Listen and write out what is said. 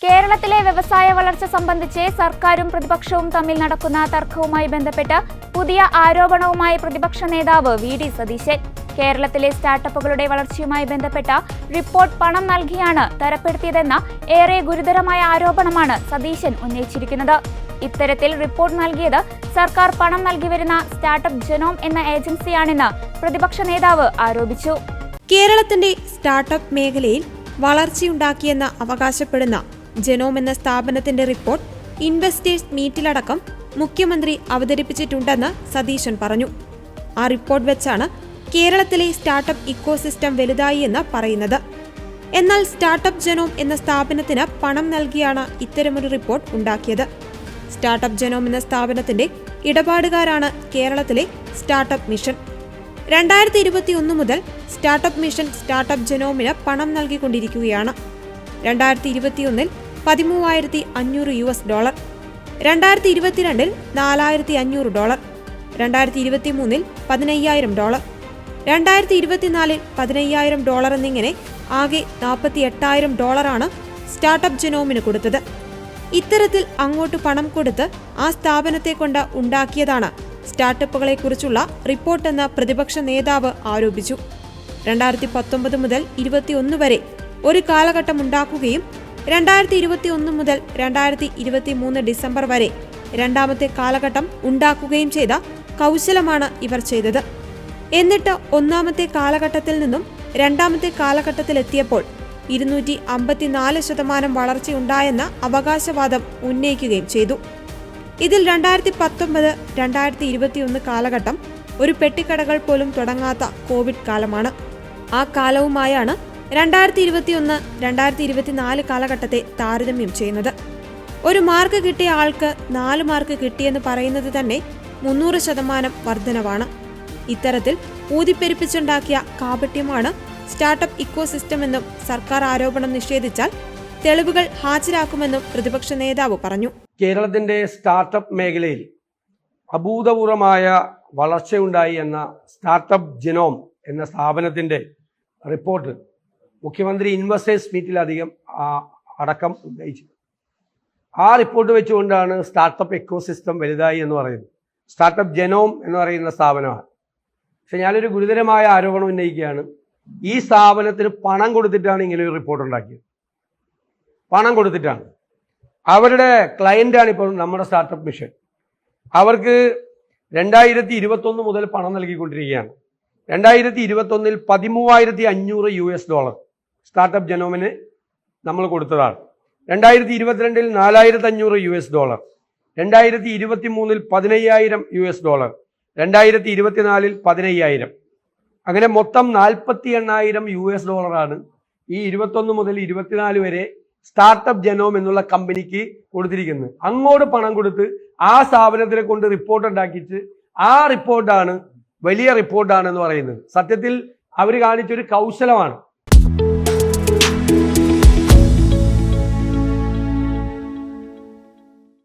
കേരളത്തിലെ വ്യവസായ വളർച്ച സംബന്ധിച്ച് സർക്കാരും പ്രതിപക്ഷവും തമ്മിൽ നടക്കുന്ന തർക്കവുമായി ബന്ധപ്പെട്ട് പുതിയ ആരോപണവുമായി പ്രതിപക്ഷ നേതാവ് വി.ഡി. സതീശൻ. കേരളത്തിലെ സ്റ്റാർട്ടപ്പുകളുടെ വളർച്ചയുമായി ബന്ധപ്പെട്ട റിപ്പോർട്ട് പണം നൽകിയാണ് തരപ്പെടുത്തിയതെന്ന ഏറെ ഗുരുതരമായ ആരോപണമാണ് സതീശൻ ഉന്നയിച്ചിരിക്കുന്നത്. ഇത്തരത്തിൽ റിപ്പോർട്ട് നൽകിയത് സർക്കാർ പണം നൽകി വരുന്ന സ്റ്റാർട്ടപ്പ് ജനോം എന്ന ഏജൻസിയാണെന്ന് പ്രതിപക്ഷ നേതാവ് ആരോപിച്ചു. കേരളത്തിന്റെ സ്റ്റാർട്ടപ്പ് മേഖലയിൽ വളർച്ചയുണ്ടാക്കിയെന്ന് അവകാശപ്പെടുന്ന ജനോം എന്ന സ്ഥാപനത്തിന്റെ റിപ്പോർട്ട് ഇൻവെസ്റ്റേഴ്സ് മീറ്റിലടക്കം മുഖ്യമന്ത്രി അവതരിപ്പിച്ചിട്ടുണ്ടെന്ന് സതീശൻ പറഞ്ഞു. ആ റിപ്പോർട്ട് വെച്ചാണ് കേരളത്തിലെ സ്റ്റാർട്ടപ്പ് ഇക്കോസിസ്റ്റം വലുതായി എന്ന് പറയുന്നത്. എന്നാൽ സ്റ്റാർട്ടപ്പ് ജനോം എന്ന സ്ഥാപനത്തിന് പണം നൽകിയാണ് ഇത്തരമൊരു റിപ്പോർട്ട് ഉണ്ടാക്കിയത്. സ്റ്റാർട്ടപ്പ് ജനോം എന്ന സ്ഥാപനത്തിന്റെ ഇടപാടുകാരാണ് കേരളത്തിലെ സ്റ്റാർട്ടപ്പ് മിഷൻ. 2021 മുതൽ സ്റ്റാർട്ടപ്പ് മിഷൻ സ്റ്റാർട്ടപ്പ് ജനോമിന് പണം നൽകിക്കൊണ്ടിരിക്കുകയാണ്. 2021 $13,500, $2022 $4,500, $2023 $15,000, $2024 $15,000 എന്നിങ്ങനെ ആകെ $48,000 സ്റ്റാർട്ടപ്പ് ജനോമിന് കൊടുത്തത്. ഇത്തരത്തിൽ അങ്ങോട്ട് പണം കൊടുത്ത് ആ സ്ഥാപനത്തെ കൊണ്ട് ഉണ്ടാക്കിയതാണ് സ്റ്റാർട്ടപ്പുകളെ കുറിച്ചുള്ള റിപ്പോർട്ടെന്ന് പ്രതിപക്ഷ നേതാവ് ആരോപിച്ചു. 2019 മുതൽ 2021 വരെ ഒരു കാലഘട്ടം ഉണ്ടാക്കുകയും 2021 മുതൽ 2023 ഡിസംബർ വരെ രണ്ടാമത്തെ കാലഘട്ടം ഉണ്ടാക്കുകയും ചെയ്ത കൗശലമാണ് ഇവർ ചെയ്തത്. എന്നിട്ട് ഒന്നാമത്തെ കാലഘട്ടത്തിൽ നിന്നും രണ്ടാമത്തെ കാലഘട്ടത്തിലെത്തിയപ്പോൾ 254% വളർച്ചയുണ്ടായെന്ന അവകാശവാദം ഉന്നയിക്കുകയും ചെയ്തു. ഇതിൽ 2019-2021 കാലഘട്ടം ഒരു പെട്ടിക്കടകൾ പോലും തുടങ്ങാത്ത കോവിഡ് കാലമാണ്. ആ കാലവുമായാണ് 2021-2024 കാലഘട്ടത്തെ താരതമ്യം ചെയ്യുന്നത്. ഒരു മാർക്ക് കിട്ടിയ ആൾക്ക് 4 മാർക്ക് കിട്ടിയെന്ന് പറയുന്നത് തന്നെ 300% വർധനവാണ്. ഇത്തരത്തിൽ ഊതിപ്പെരുപ്പിച്ചുണ്ടാക്കിയ കാപട്യമാണ് സ്റ്റാർട്ടപ്പ് ഇക്കോസിസ്റ്റം എന്നും സർക്കാർ ആരോപണം നിഷേധിച്ചാൽ തെളിവുകൾ ഹാജരാക്കുമെന്നും പ്രതിപക്ഷ നേതാവ് പറഞ്ഞു. കേരളത്തിന്റെ സ്റ്റാർട്ടപ്പ് മേഖലയിൽ അഭൂതപൂർവമായ വളർച്ചയുണ്ടായി എന്ന സ്റ്റാർട്ടപ്പ് ജനോം എന്ന സ്ഥാപനത്തിന്റെ റിപ്പോർട്ട് മുഖ്യമന്ത്രി ഇൻവെസ്റ്റേഴ്സ് മീറ്റിലധികം അടക്കം ഉന്നയിച്ചു. ആ റിപ്പോർട്ട് വെച്ചുകൊണ്ടാണ് സ്റ്റാർട്ടപ്പ് ഇക്കോസിസ്റ്റം വലുതായി എന്ന് പറയുന്നത്. സ്റ്റാർട്ടപ്പ് ജനോം എന്ന് പറയുന്ന സ്ഥാപനമാണ്. പക്ഷെ ഞാനൊരു ഗുരുതരമായ ആരോപണം ഉന്നയിക്കുകയാണ്. ഈ സ്ഥാപനത്തിന് പണം കൊടുത്തിട്ടാണ് ഇങ്ങനെ ഒരു റിപ്പോർട്ട് ഉണ്ടാക്കിയത്. പണം കൊടുത്തിട്ടാണ്. അവരുടെ ക്ലയൻ്റാണ് ഇപ്പോൾ നമ്മുടെ സ്റ്റാർട്ടപ്പ് മിഷൻ. അവർക്ക് 2021 മുതൽ പണം നൽകിക്കൊണ്ടിരിക്കുകയാണ്. 2021 $13,500 സ്റ്റാർട്ടപ്പ് ജനോമിന് നമ്മൾ കൊടുത്തതാണ്. 2022 $4,500, 2023 $15,000, 2024 $15,000, അങ്ങനെ മൊത്തം $48,000 ഈ 21 മുതൽ 24 വരെ സ്റ്റാർട്ടപ്പ് ജനോം എന്നുള്ള കമ്പനിക്ക് കൊടുത്തിരിക്കുന്നത്. അങ്ങോട്ട് പണം കൊടുത്ത് ആ സ്ഥാപനത്തിനെ കൊണ്ട് റിപ്പോർട്ട് ഉണ്ടാക്കിച്ച് ആ റിപ്പോർട്ടാണ് വലിയ റിപ്പോർട്ടാണെന്ന് പറയുന്നത്. സത്യത്തിൽ അവർ കാണിച്ചൊരു കൗശലമാണ്.